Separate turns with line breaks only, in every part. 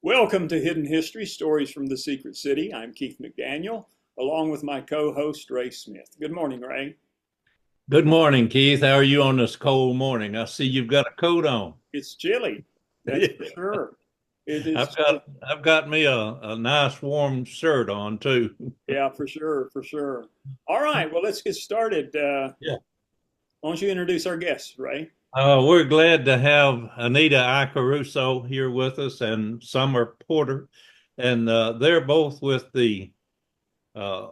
Welcome to Hidden History Stories from the Secret City. I'm Keith McDaniel, along with my co host, Ray Smith. Good morning, Ray.
Good morning, Keith. How are you on this cold morning? I see you've got a coat on.
It's chilly, that's for
Yeah.
sure. It is,
I've got me a nice warm shirt on too.
yeah, for sure, for sure. All right, well, let's get started.
Yeah.
Why don't you introduce our guests, Ray?
We're glad to have Anita Iacaruso here with us and Sommer Porter. And they're both with the uh,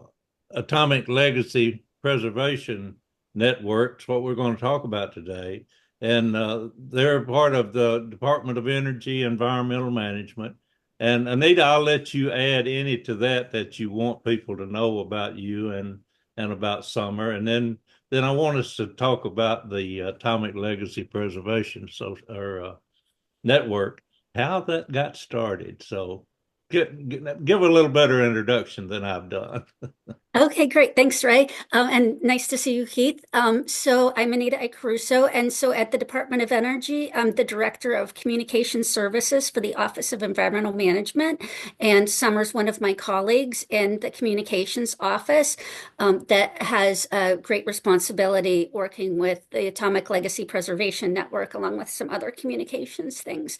Atomic Legacy Preservation Network. It's what we're going to talk about today. And they're part of the Department of Energy Environmental Management. And Anita, I'll let you add any to that you want people to know about you and about Sommer. And then I want us to talk about the Atomic Legacy Preservation Network, how that got started. So give a little better introduction than I've done.
Okay, great. Thanks, Ray. And nice to see you, Keith. So I'm Anita Iacaruso, and so at the Department of Energy, I'm the Director of Communication Services for the Office of Environmental Management. And Summer's one of my colleagues in the Communications Office that has a great responsibility working with the Atomic Legacy Preservation Network, along with some other communications things.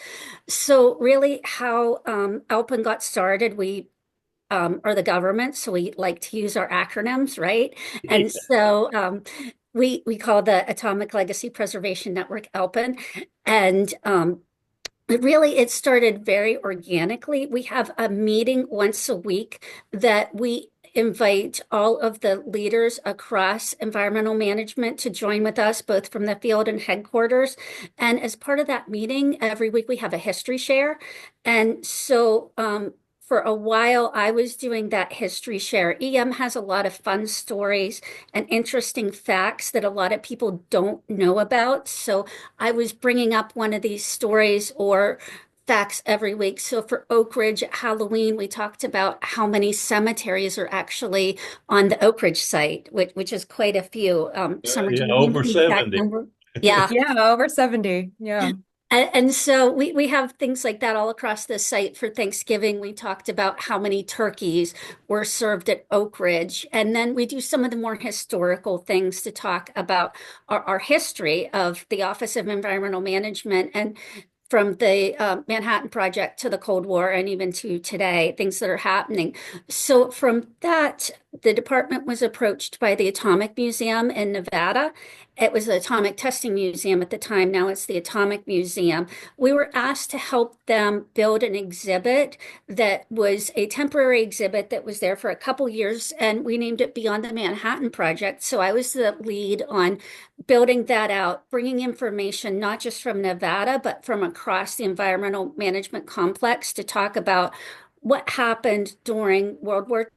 So really how ALPN got started, we or the government, so we like to use our acronyms, right? And so we call the Atomic Legacy Preservation Network ALPN, and it started very organically. We have a meeting once a week that we invite all of the leaders across environmental management to join with us, both from the field and headquarters. And as part of that meeting, every week we have a history share. And so for a while, I was doing that history share. EM has a lot of fun stories and interesting facts that a lot of people don't know about. So I was bringing up one of these stories or facts every week. So for Oak Ridge at Halloween, we talked about how many cemeteries are actually on the Oak Ridge site, which is quite a few. Summer, do
Yeah,
you remember
over
the exact
70.
number? Yeah.
Yeah, over 70. Yeah.
And so we have things like that all across the site. For Thanksgiving, we talked about how many turkeys were served at Oak Ridge. And then we do some of the more historical things to talk about our history of the Office of Environmental Management and from the Manhattan Project to the Cold War and even to today, things that are happening. So from that, the department was approached by the Atomic Museum in Nevada. It was the Atomic Testing Museum at the time. Now it's the Atomic Museum. We were asked to help them build an exhibit that was a temporary exhibit that was there for a couple years, and we named it Beyond the Manhattan Project. So I was the lead on building that out, bringing information not just from Nevada, but from across the environmental management complex to talk about what happened during World War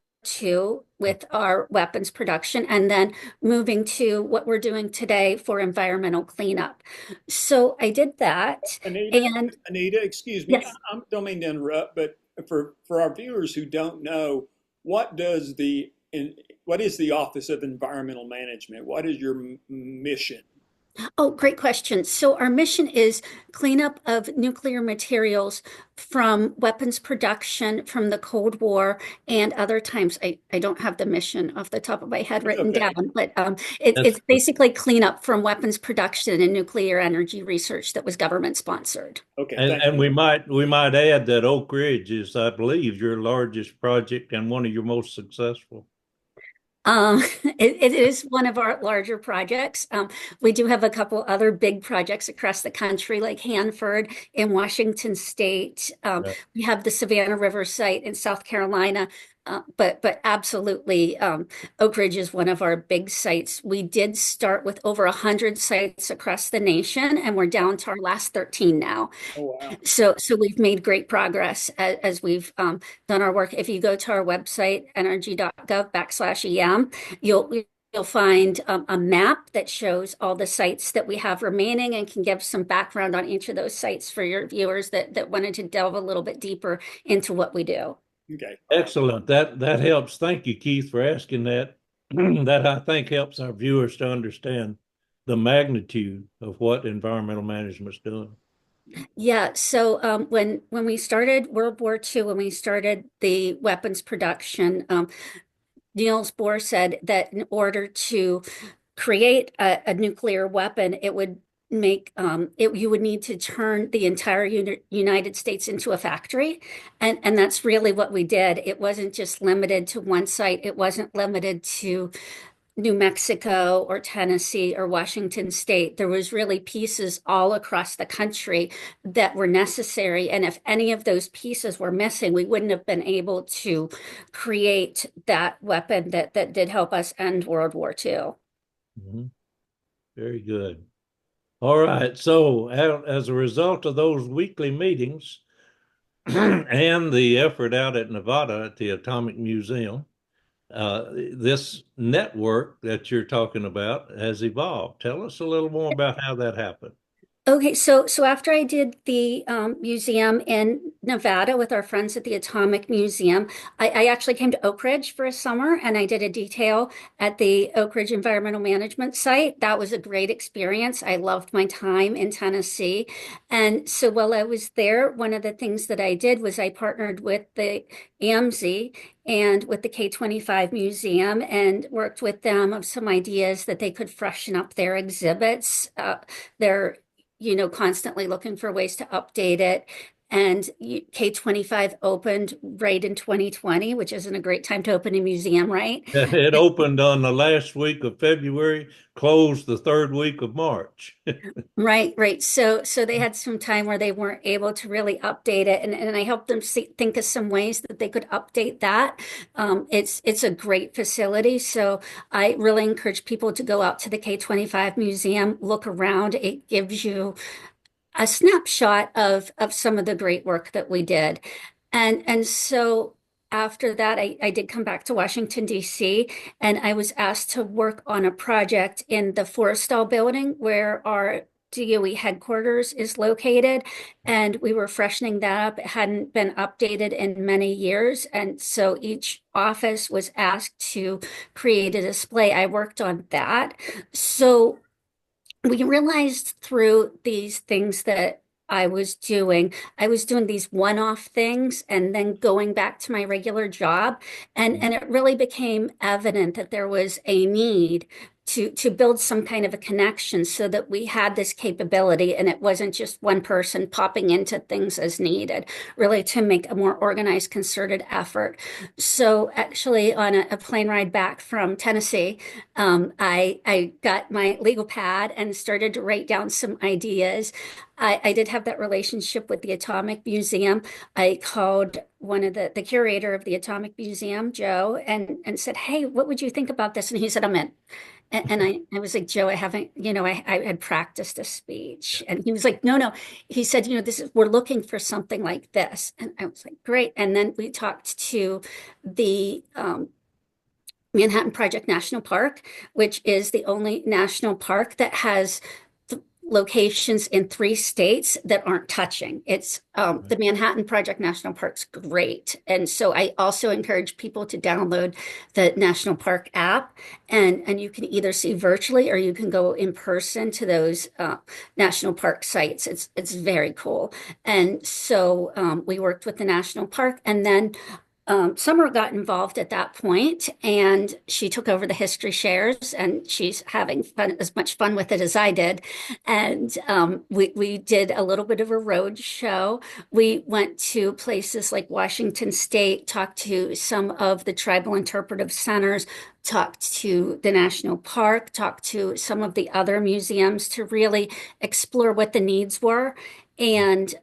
II with our weapons production, and then moving to what we're doing today for environmental cleanup. So I did that.
Anita,
And
Anita, excuse me.
yes,
I don't mean to interrupt, but for our viewers who don't know, what does what is the Office of Environmental Management? What is your mission?
oh, great question. So our mission is cleanup of nuclear materials from weapons production from the Cold War and other times. I don't have the mission off the top of my head
That's
written down,
okay.
but
That's
it's basically cleanup from weapons production and nuclear energy research that was government sponsored.
Okay,
and,
thank
and
you.
we might add that Oak Ridge is, I believe, your largest project and one of your most successful.
It is one of our larger projects. We do have a couple other big projects across the country, like Hanford in Washington State.
Yeah.
We have the Savannah River site in South Carolina. But absolutely, Oak Ridge is one of our big sites. We did start with over 100 sites across the nation, and we're down to our last 13 now.
Oh, wow.
So we've made great progress as we've done our work. If you go to our website, energy.gov/EM, you'll find a map that shows all the sites that we have remaining and can give some background on each of those sites for your viewers that wanted to delve a little bit deeper into what we do.
Okay.
Excellent. That helps. Thank you, Keith, for asking that. That I think helps our viewers to understand the magnitude of what environmental management's doing.
Yeah, so when we started World War II, when we started the weapons production, Niels Bohr said that in order to create a nuclear weapon, it would make you would need to turn the entire United States into a factory, and that's really what we did. It wasn't just limited to one site. It wasn't limited to New Mexico or Tennessee or Washington State. There was really pieces all across the country that were necessary. And if any of those pieces were missing, we wouldn't have been able to create that weapon that did help us end World War II.
Mhm. Very good. All right. So, as a result of those weekly meetings and the effort out at Nevada at the Atomic Museum, this network that you're talking about has evolved. Tell us a little more about how that happened.
Okay, so after I did the museum in Nevada with our friends at the Atomic Museum, I actually came to Oak Ridge for a summer and I did a detail at the Oak Ridge Environmental Management Site. That was a great experience. I loved my time in Tennessee. And so while I was there, one of the things that I did was I partnered with the AMZ and with the K-25 Museum and worked with them of some ideas that they could freshen up their exhibits. Their constantly looking for ways to update it. And K-25 opened right in 2020, which isn't a great time to open a museum, right?
It opened on the last week of February, closed the third week of March.
Right, right. So they had some time where they weren't able to really update it, and I helped them think of some ways that they could update that. It's a great facility, so I really encourage people to go out to the K-25 Museum, look around. It gives you a snapshot of some of the great work that we did. And so after that, I did come back to Washington, D.C., and I was asked to work on a project in the Forrestal building where our DOE headquarters is located. And we were freshening that up. It hadn't been updated in many years. And so each office was asked to create a display. I worked on that. So we realized through these things that I was doing these one-off things and then going back to my regular job. And it really became evident that there was a need to build some kind of a connection so that we had this capability and it wasn't just one person popping into things as needed, really to make a more organized, concerted effort. So actually on a plane ride back from Tennessee, I got my legal pad and started to write down some ideas. I did have that relationship with the Atomic Museum. I called one of the curator of the Atomic Museum, Joe, and said, "Hey, what would you think about this?" And he said, "I'm in." And I was like, "Joe, I haven't, I had practiced a speech." And he was like, "No, no." He said, we're looking for something like this." And I was like, "Great." And then we talked to the Manhattan Project National Park, which is the only national park that has locations in 3 states that aren't touching. It's the Manhattan Project National Park's great. And so I also encourage people to download the National Park app and you can either see virtually or you can go in person to those national park sites. It's very cool. And so we worked with the national park and then Sommer got involved at that point, and she took over the history shares, and she's having fun, as much fun with it as I did. And we did a little bit of a road show. We went to places like Washington State, talked to some of the tribal interpretive centers, talked to the national park, talked to some of the other museums to really explore what the needs were and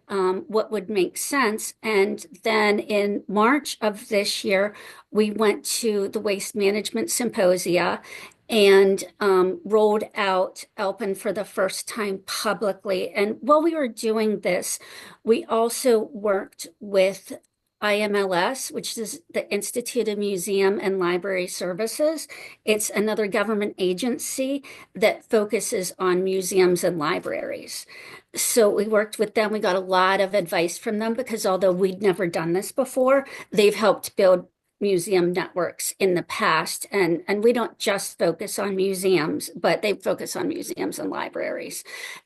what would make sense. And then in March of this year, we went to the Waste Management Symposia and rolled out ELPIN for the first time publicly. And while we were doing this, we also worked with IMLS, which is the Institute of Museum and Library Services. It's another government agency that focuses on museums and libraries. So we worked with them. We got a lot of advice from them because although we'd never done this before, they've helped build museum networks in the past, and we don't just focus on museums, but they focus on museums and libraries.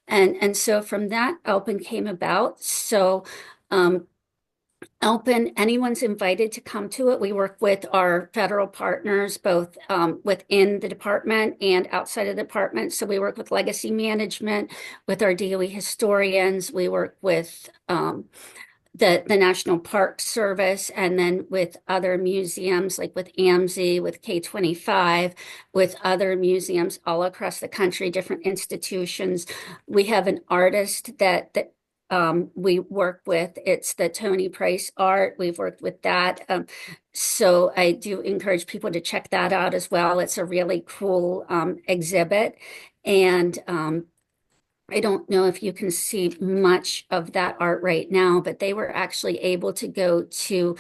And so from that, Alpin came about. So Alpin, anyone's invited to come to it. We work with our federal partners, both within the department and outside of the department. So we work with legacy management, with our DOE historians. We work with the National Park Service, and then with other museums, like with AMSI, with K25, with other museums all across the country, different institutions. We have an artist that we work with. It's the Tony Price art. We've worked with that. So I do encourage people to check that out as well. It's a really cool exhibit. And I don't know if you can see much of that art right now, but they were actually able to go to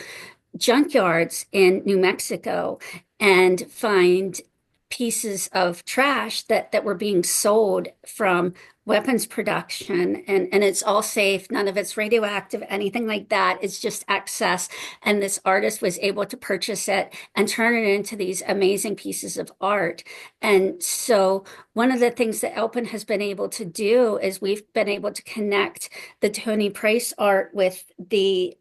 junkyards in New Mexico and find pieces of trash that were being sold from weapons production, and it's all safe, none of it's radioactive, anything like that. It's just excess, and this artist was able to purchase it and turn it into these amazing pieces of art. And so one of the things that Elpin has been able to do is we've been able to connect the Tony Price art with the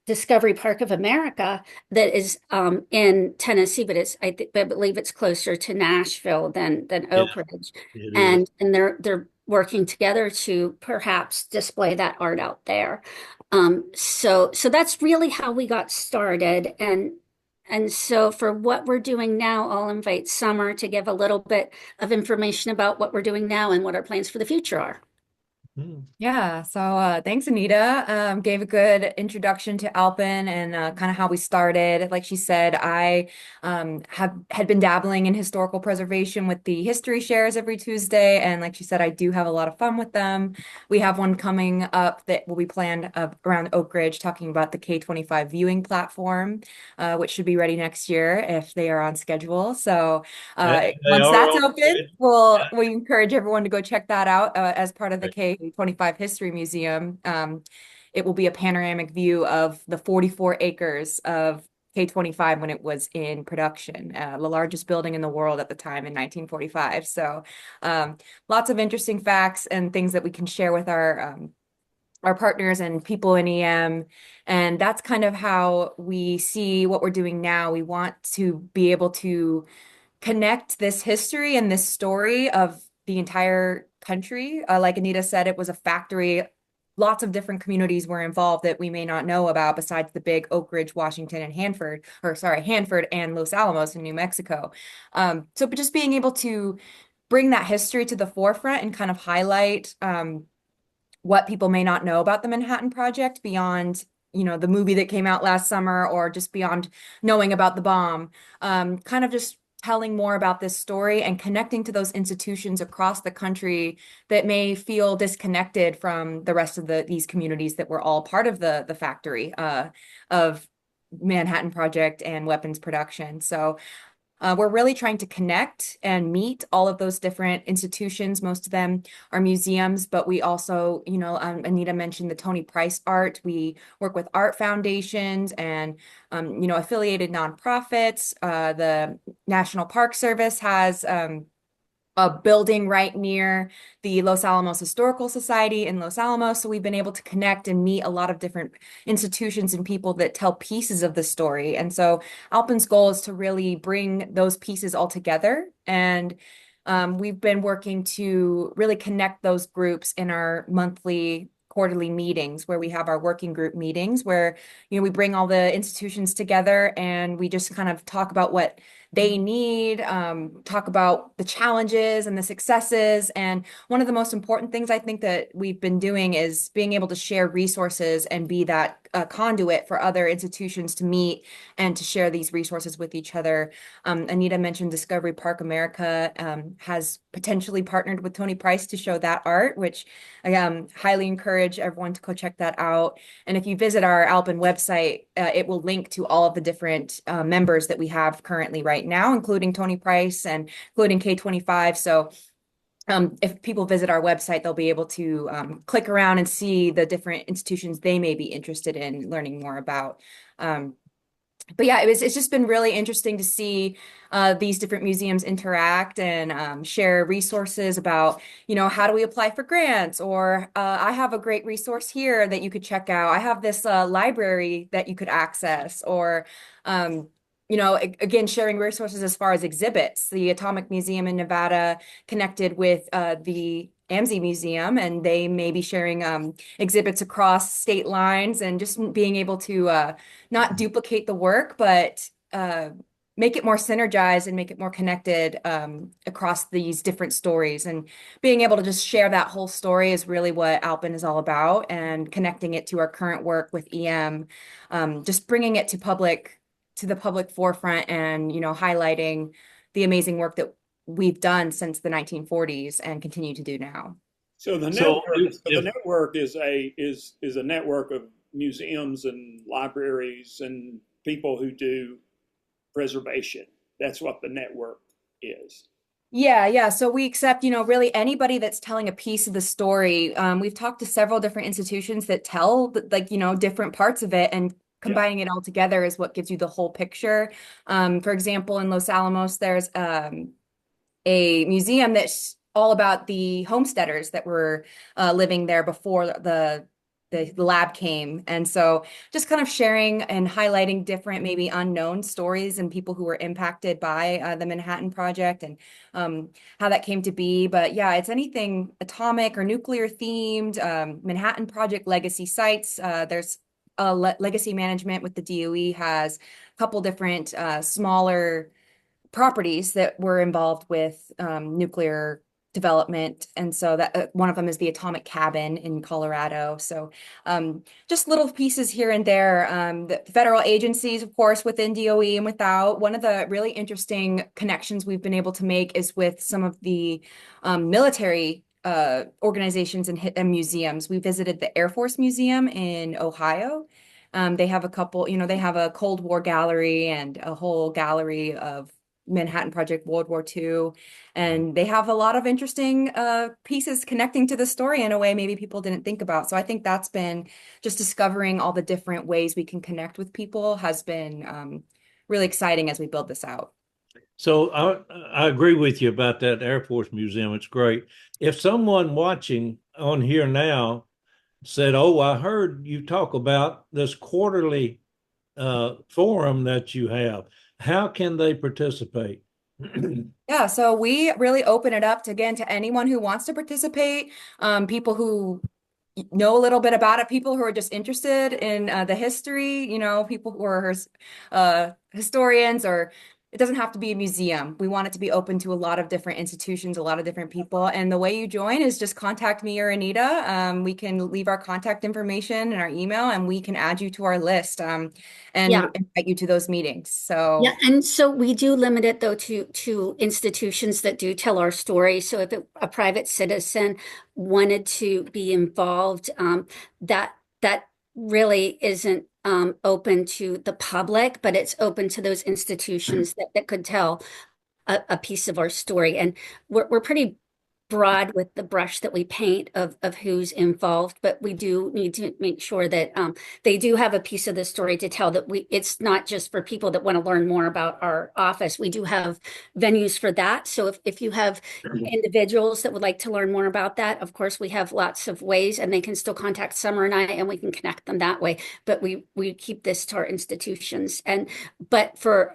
Discovery Park of America that is in Tennessee, but I believe it's closer to Nashville than
Yeah,
Oak Ridge,
it is.
and they're working together to perhaps display that art out there. So that's really how we got started, and so for what we're doing now, I'll invite Sommer to give a little bit of information about what we're doing now and what our plans for the future are.
Yeah, so thanks, Anita. Gave a good introduction to Alpin and kind of how we started. Like she said, I had been dabbling in historical preservation with the history shares every Tuesday, and like she said, I do have a lot of fun with them. We have one coming up that will be planned around Oak Ridge, talking about the K25 viewing platform, which should be ready next year if they are on schedule. So
They
once
are
that's
on
open, we encourage everyone to go check that out as part of the
schedule.
K25 History Museum. It will be a panoramic view of the 44 acres of K25 when it was in production, the largest building in the world at the time in 1945. So lots of interesting facts and things that we can share with our partners and people in EM. And that's kind of how we see what we're doing now. We want to be able to connect this history and this story of the entire country. Like Anita said, it was a factory. Lots of different communities were involved that we may not know about besides the big Oak Ridge, Washington, and Hanford and Los Alamos in New Mexico. So just being able to bring that history to the forefront and kind of highlight what people may not know about the Manhattan Project beyond, the movie that came out last summer, or just beyond knowing about the bomb. Kind of just telling more about this story and connecting to those institutions across the country that may feel disconnected from the rest of these communities that were all part of the factory of Manhattan Project and weapons production. So we're really trying to connect and meet all of those different institutions. Most of them are museums, but we also, Anita mentioned the Tony Price art. We work with art foundations and, affiliated nonprofits. The National Park Service has a building right near the Los Alamos Historical Society in Los Alamos. So we've been able to connect and meet a lot of different institutions and people that tell pieces of the story. And so Alpin's goal is to really bring those pieces all together. And we've been working to really connect those groups in our monthly quarterly meetings, where we have our working group meetings where, we bring all the institutions together and we just kind of talk about what they need, talk about the challenges and the successes. And one of the most important things I think that we've been doing is being able to share resources and be that conduit for other institutions to meet and to share these resources with each other. Anita mentioned Discovery Park America has potentially partnered with Tony Price to show that art, which I highly encourage everyone to go check that out. And if you visit our Alpin website, it will link to all of the different members that we have currently right now, including Tony Price and including K25. So if people visit our website, they'll be able to click around and see the different institutions they may be interested in learning more about. but yeah, it's just been really interesting to see these different museums interact and share resources about, how do we apply for grants? Or I have a great resource here that you could check out. I have this library that you could access. Or, again, sharing resources as far as exhibits. The Atomic Museum in Nevada connected with the AMSI Museum, and they may be sharing exhibits across state lines, and just being able to not duplicate the work, but make it more synergized and make it more connected across these different stories. And being able to just share that whole story is really what Alpin is all about, and connecting it to our current work with EM, just bringing it to the public forefront, and highlighting the amazing work that we've done since the 1940s and continue to do now.
So the
So
network, so the
if
network is a network of museums and libraries and people who do preservation. That's what the network is.
Yeah. So we accept, really anybody that's telling a piece of the story. We've talked to several different institutions that tell, like, different parts of it, and
Yeah.
combining it all together is what gives you the whole picture. For example, in Los Alamos, there's a museum that's all about the homesteaders that were living there before the lab came. And so just kind of sharing and highlighting different, maybe unknown stories and people who were impacted by the Manhattan Project, and how that came to be. But yeah, it's anything atomic or nuclear themed, Manhattan Project legacy sites. There's legacy management with the DOE has a couple different smaller properties that were involved with nuclear development. And so that one of them is the Atomic Cabin in Colorado. So just little pieces here and there. The federal agencies, of course, within DOE and without. One of the really interesting connections we've been able to make is with some of the military organizations and museums. We visited the Air Force Museum in Ohio. They have a couple, they have a Cold War gallery and a whole gallery of Manhattan Project, World War II. And they have a lot of interesting pieces connecting to the story in a way maybe people didn't think about. So I think that's been just discovering all the different ways we can connect with people has been really exciting as we build this out.
So I agree with you about that Air Force Museum. It's great. If someone watching on here now said, "Oh, I heard you talk about this quarterly forum that you have," how can they participate?
Yeah, so we really open it up to, again, to anyone who wants to participate, people who know a little bit about it, people who are just interested in the history, people who are historians, or it doesn't have to be a museum. We want it to be open to a lot of different institutions, a lot of different people. And the way you join is just contact me or Anita. We can leave our contact information and our email, and we can add you to our list, and
Yeah.
invite you to those meetings.
Yeah,
So
and so we do limit it though to institutions that do tell our story. So if a private citizen wanted to be involved, that really isn't open to the public, but it's open to those institutions that could tell a piece of our story. And we're pretty broad with the brush that we paint of who's involved, but we do need to make sure that they do have a piece of the story to tell, that it's not just for people that want to learn more about our office. We do have venues for that. So if you have individuals that would like to learn more about that, of course, we have lots of ways, and they can still contact Summer and I, and we can connect them that way. But we keep this to our institutions. But for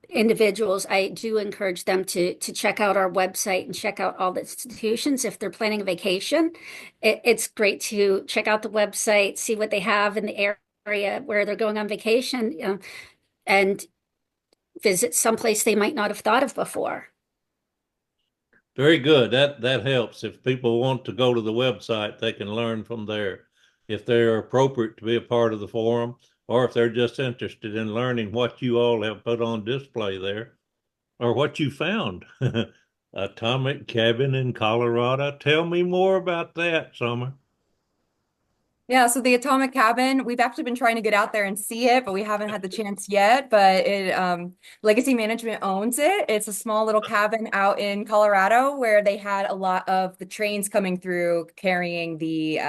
individuals, I do encourage them to check out our website and check out all the institutions. If they're planning a vacation, it's great to check out the website, see what they have in the area where they're going on vacation, and visit someplace they might not have thought of before.
Very good. That helps. If people want to go to the website, they can learn from there. If they're appropriate to be a part of the forum, or if they're just interested in learning what you all have put on display there, or what you found. Atomic Cabin in Colorado. Tell me more about that, Sommer.
yeah, so the Atomic Cabin, we've actually been trying to get out there and see it, but we haven't had the chance yet. But Legacy Management owns it. It's a small little cabin out in Colorado where they had a lot of the trains coming through carrying the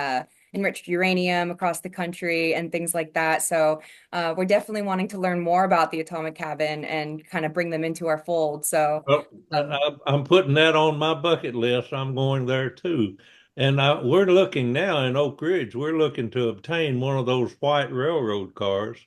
enriched uranium across the country and things like that. So we're definitely wanting to learn more about the atomic cabin and kind of bring them into our fold. So
Well,
um,
I'm putting that on my bucket list. I'm going there too. And we're looking now in Oak Ridge, we're looking to obtain one of those white railroad cars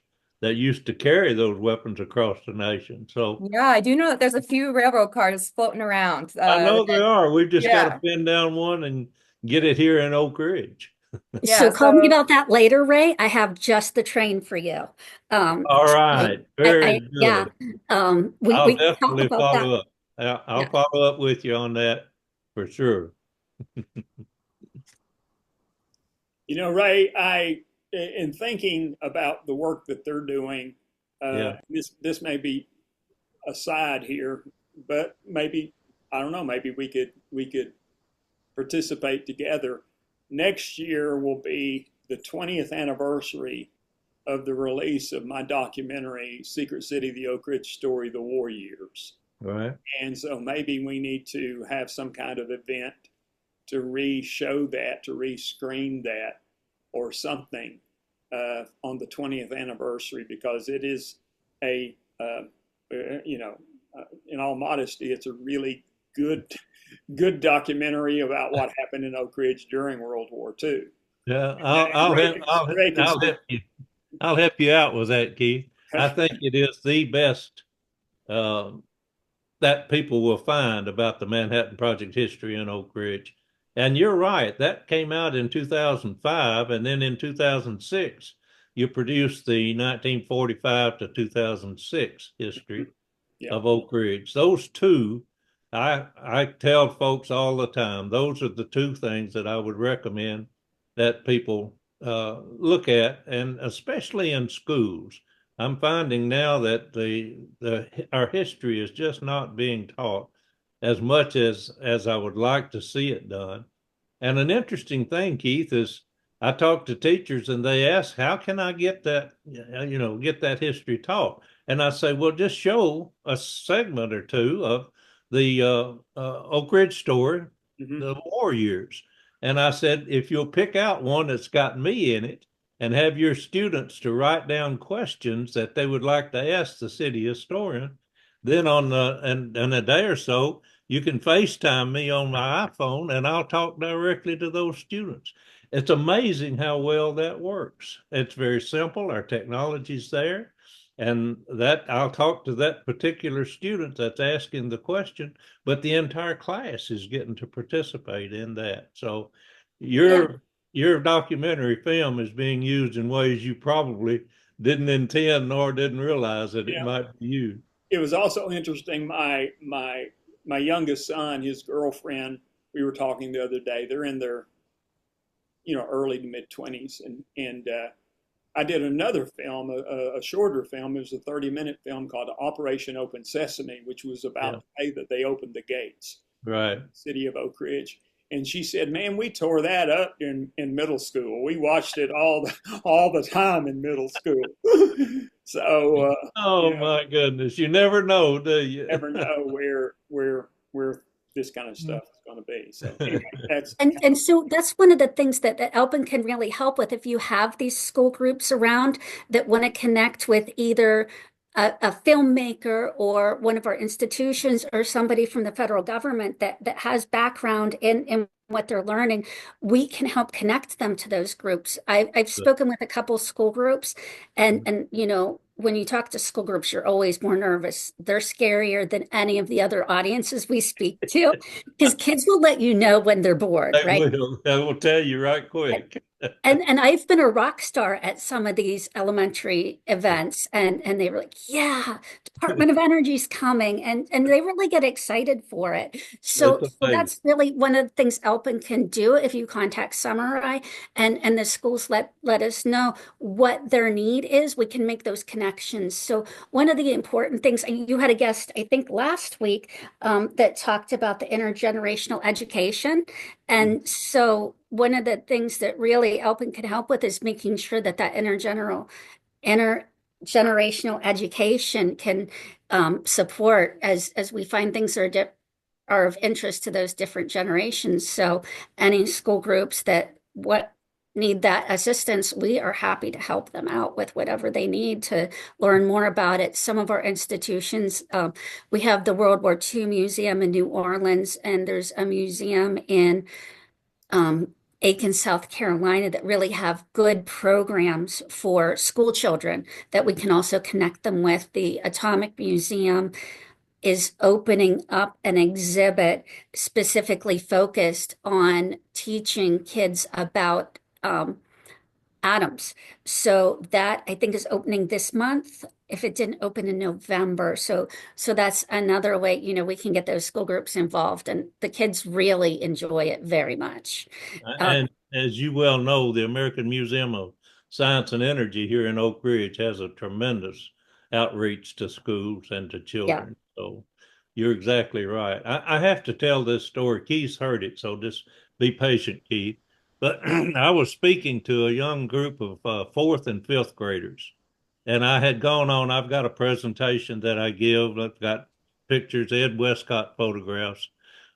that used to carry those weapons across the nation. So
yeah, I do know that there's a few railroad cars floating around.
I know there are. We've just got to
Yeah,
pin down one and get it here in Oak Ridge.
yeah.
So call me
So
about that later, Ray. I have just the train for you.
All
So
right. Very
yeah,
good.
we
I'll
can talk
definitely
about that.
follow up. I'll
Yeah.
follow up with you on that for sure.
Ray, in thinking about the work that they're doing,
Yeah.
this may be aside here, but maybe I don't know. Maybe we could participate together. Next year will be the 20th anniversary of the release of my documentary, Secret City: The Oak Ridge Story, The War Years.
All right.
And so maybe we need to have some kind of event to re-show that, to re-screen that, or something on the 20th anniversary, because it is in all modesty, it's a really good documentary about what happened in Oak Ridge during World War II.
Yeah.
And Ray can
I'll
speak.
help you. I'll help you out with that, Keith. I think it is the best uh, that people will find about the Manhattan Project history in Oak Ridge. And you're right, that came out in 2005, and then in 2006, you produced the 1945 to 2006 history
Yeah,
of Oak Ridge. Those two, I tell folks all the time, those are the two things that I would recommend that people look at, and especially in schools. I'm finding now that our history is just not being taught as much as I would like to see it done. And an interesting thing, Keith, is I talk to teachers and they ask, how can I get that, get that history taught? And I say, well, just show a segment or two of the Oak Ridge story,
mm-hmm.
the war years. And I said, if you'll pick out one that's got me in it and have your students to write down questions that they would like to ask the city historian, then in a day or so, you can FaceTime me on my iPhone and I'll talk directly to those students. It's amazing how well that works. It's very simple. Our technology's there. And that I'll talk to that particular student that's asking the question, but the entire class is getting to participate in that. So
Yeah.
your documentary film is being used in ways you probably didn't intend nor didn't realize that it
Yeah.
might be used.
It was also interesting. My youngest son, his girlfriend, we were talking the other day. They're in their early to mid 20s, and I did another film, a shorter film. It was a 30-minute film called Operation Open Sesame, which was about the day that they opened the gates,
Right.
city of Oak Ridge. And she said, "Man, we tore that up in middle school. We watched it all the time in middle school." So
Oh my goodness. You never know, do you?
never know where this kind of stuff is going to be. So anyway, that's
And so that's one of the things that Elpin can really help with. If you have these school groups around that want to connect with either a filmmaker or one of our institutions or somebody from the federal government that has background in what they're learning, we can help connect them to those groups. I've spoken with a couple school groups, and when you talk to school groups, you're always more nervous. They're scarier than any of the other audiences we speak to because kids will let you know when they're bored, right?
They will tell you right quick.
And I've been a rock star at some of these elementary events, and they were like, "Yeah, Department of Energy's coming," and they really get excited for it. So,
It's
so
amazing.
that's really one of the things Elpin can do if you contact Samurai and the schools let us know what their need is. We can make those connections. So one of the important things, you had a guest, I think last week, that talked about the intergenerational education. And so one of the things that really Elpin can help with is making sure that intergenerational education can support as we find things are of interest to those different generations. So any school groups that what need that assistance, we are happy to help them out with whatever they need to learn more about it. Some of our institutions, we have the World War II Museum in New Orleans, and there's a museum in Aiken, South Carolina, that really have good programs for school children that we can also connect them with. The Atomic Museum is opening up an exhibit specifically focused on teaching kids about atoms. So that I think is opening this month, if it didn't open in November. So that's another way, we can get those school groups involved, and the kids really enjoy it very much.
And as you well know, the American Museum of Science and Energy here in Oak Ridge has a tremendous outreach to schools and to
Yeah.
children. So you're exactly right. I have to tell this story. Keith's heard it, so just be patient, Keith. But I was speaking to a young group of fourth and fifth graders, and I had gone on. I've got a presentation that I give. I've got pictures, Ed Westcott photographs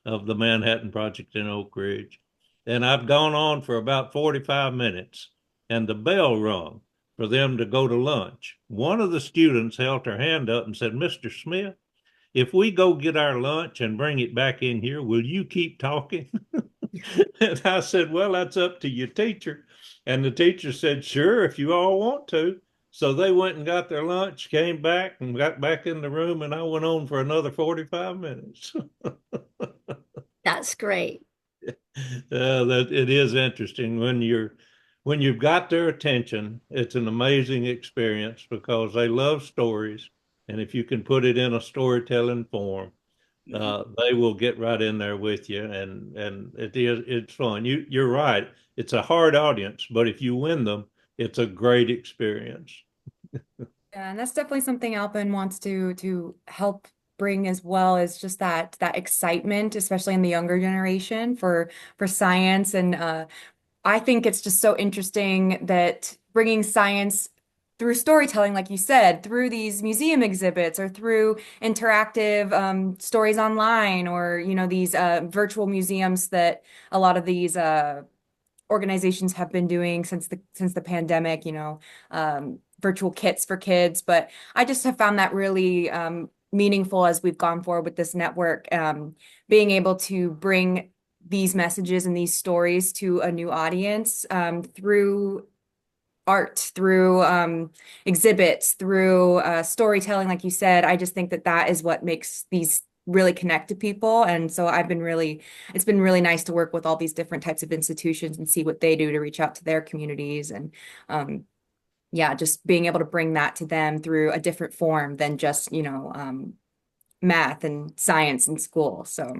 of the Manhattan Project in Oak Ridge. And I've gone on for about 45 minutes, and the bell rung for them to go to lunch. One of the students held her hand up and said, Mr. Smith, if we go get our lunch and bring it back in here, will you keep talking? And I said, well, that's up to your teacher. And the teacher said, sure, if you all want to. So they went and got their lunch, came back and got back in the room, and I went on for another 45 minutes.
That's great.
That it is interesting when you've got their attention. It's an amazing experience because they love stories, and if you can put it in a storytelling form, they will get right in there with you, and it's fun. You're right. It's a hard audience, but if you win them, it's a great experience.
Yeah, and that's definitely something Alpin wants to help bring, as well as just that excitement, especially in the younger generation for science. And I think it's just so interesting that bringing science through storytelling, like you said, through these museum exhibits or through interactive stories online, or these virtual museums that a lot of these organizations have been doing since the pandemic, virtual kits for kids. But I just have found that really meaningful as we've gone forward with this network, being able to bring these messages and these stories to a new audience through art, through exhibits, through storytelling, like you said. I just think that is what makes these really connect to people. And so it's been really nice to work with all these different types of institutions and see what they do to reach out to their communities. And yeah, just being able to bring that to them through a different form than just, math and science in school. So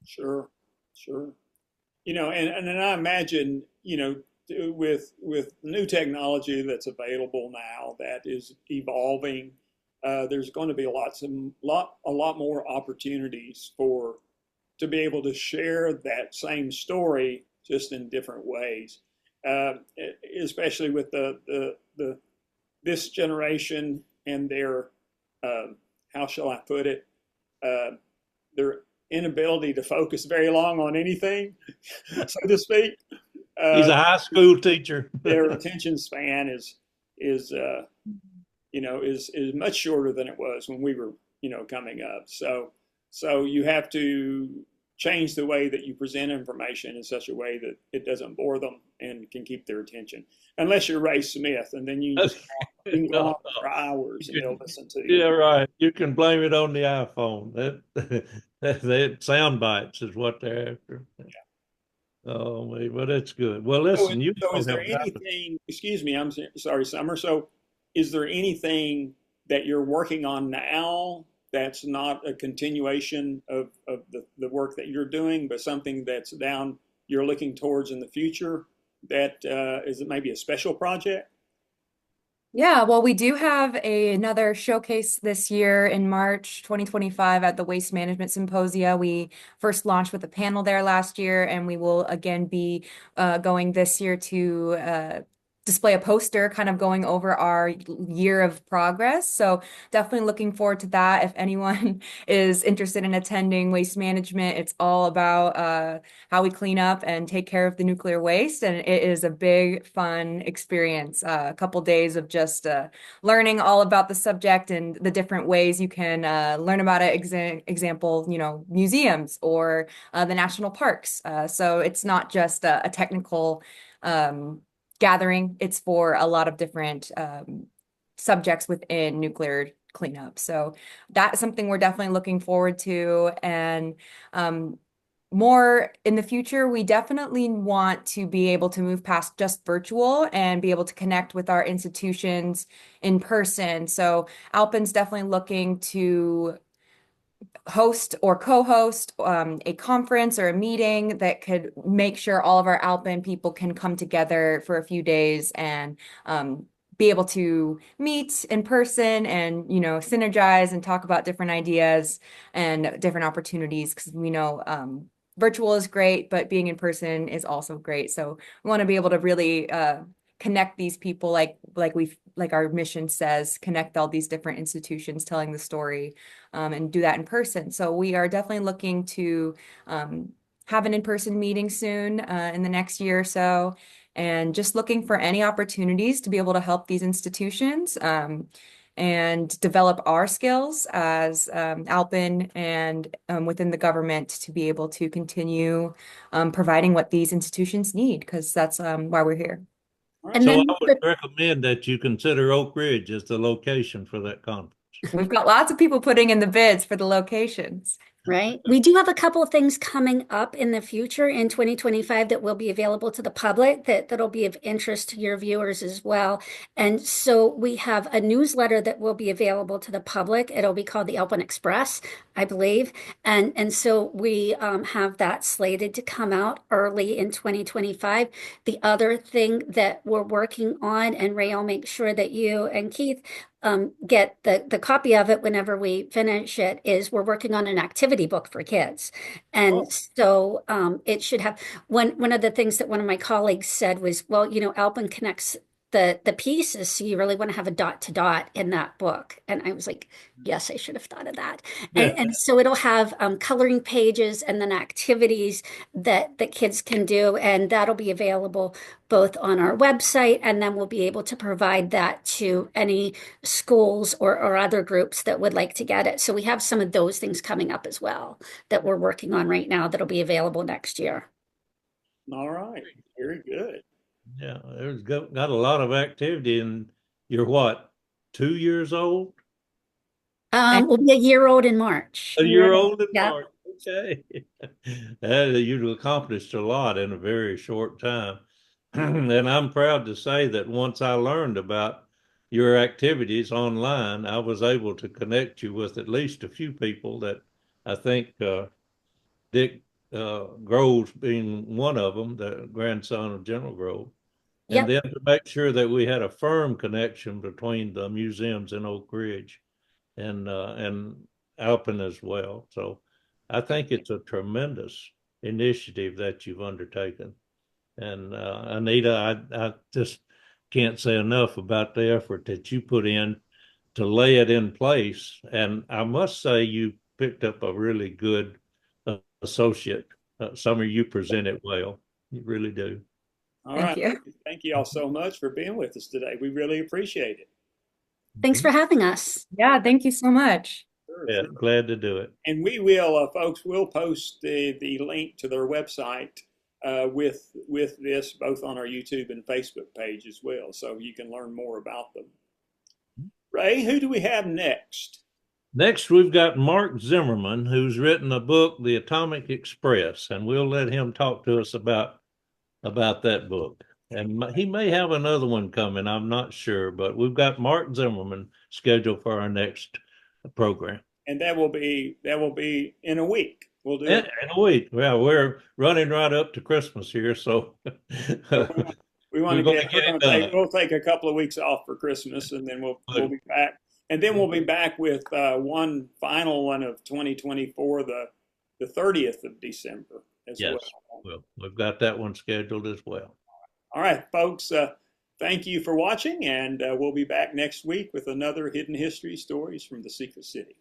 Sure, sure. And then I imagine, with new technology that's available now that is evolving, there's going to be a lot more opportunities to be able to share that same story just in different ways, especially with this generation and their how shall I put it, their inability to focus very long on anything, so to speak.
He's a high school teacher.
Their attention span is much shorter than it was when we were coming up. So you have to change the way that you present information in such a way that it doesn't bore them and can keep their attention. Unless you're Ray Smith, and then you can go on for hours and they'll listen to you.
Yeah, right. You can blame it on the iPhone. That sound bites is what they're after.
Yeah.
Oh, but it's good. Well, listen,
So is there anything, excuse me, I'm sorry, Sommer. So is there anything that you're working on now that's not a continuation of the work that you're doing, but something that's you're looking towards in the future that is it maybe a special project?
yeah, well, we do have another showcase this year in March 2025 at the Waste Management Symposia. We first launched with a panel there last year, and we will again be going this year to display a poster kind of going over our year of progress. So definitely looking forward to that. If anyone is interested in attending waste management, it's all about how we clean up and take care of the nuclear waste. And it is a big, fun experience. A couple days of just learning all about the subject and the different ways you can learn about it. Example, museums or the national parks. So it's not just a technical gathering. It's for a lot of different subjects within nuclear cleanup. So that's something we're definitely looking forward to. And more in the future, we definitely want to be able to move past just virtual and be able to connect with our institutions in person. So Alpen's definitely looking to host or co-host a conference or a meeting that could make sure all of our Alpine people can come together for a few days and be able to meet in person and synergize and talk about different ideas and different opportunities, because we know virtual is great, but being in person is also great. So we want to be able to really connect these people like our mission says, connect all these different institutions telling the story, and do that in person. So we are definitely looking to have an in-person meeting soon in the next year or so, and just looking for any opportunities to be able to help these institutions and develop our skills as Alpin and within the government to be able to continue providing what these institutions need, because that's why we're here.
And
So
then
I would recommend that you consider Oak Ridge as the location for that conference.
We've got lots of people putting in the bids for the locations.
right. We do have a couple of things coming up in the future in 2025 that will be available to the public that'll be of interest to your viewers as well. And so we have a newsletter that will be available to the public. It'll be called the Alpine Express, I believe. And so we have that slated to come out early in 2025. The other thing that we're working on, and Ray, I'll make sure that you and Keith get the copy of it whenever we finish it, is we're working on an activity book for kids. And so it should have one of the things that one of my colleagues said was, well, Alpin connects the pieces, so you really want to have a dot to dot in that book. And I was like, yes, I should have thought of that. And so it'll have coloring pages and then activities that kids can do, and that'll be available both on our website, and then we'll be able to provide that to any schools or other groups that would like to get it. So we have some of those things coming up as well that we're working on right now that'll be available next year.
All right, very good.
Yeah, there's got a lot of activity, and you're what, 2 years old?
We'll be a year old in March.
A year old in
Yeah.
March. Okay. You've accomplished a lot in a very short time. And I'm proud to say that once I learned about your activities online, I was able to connect you with at least a few people that I think Dick Groves being one of them, the grandson of General Grove. And
Yep.
then to make sure that we had a firm connection between the museums in Oak Ridge and Alpin as well. So I think it's a tremendous initiative that you've undertaken. And Anita, I just can't say enough about the effort that you put in to lay it in place. And I must say you picked up a really good associate. Sommer, you present it well. You really do.
All
Thank
right.
you.
Thank you all so much for being with us today. We really appreciate it.
Thanks for having us.
Yeah, thank you so much.
Sure,
Yeah,
sure.
glad to do it.
And we will, folks, we'll post the link to their website with this both on our YouTube and Facebook page as well, so you can learn more about them. Ray, who do we have next?
Next, we've got Mark Zimmerman, who's written a book, The Atomic Express, and we'll let him talk to us about that book. And he may have another one coming, I'm not sure, but we've got Mark Zimmerman scheduled for our next program.
And that will be in a week. We'll do it
in a week. Well, we're running right up to Christmas here, so
we want to
get it done.
we'll take a couple of weeks off for Christmas, and then we'll be back. And then we'll be back with one final one of 2024, the 30th of December as well.
Well, we've got that one scheduled as well.
All right, folks. thank you for watching, and we'll be back next week with another Hidden History Stories from the Secret City.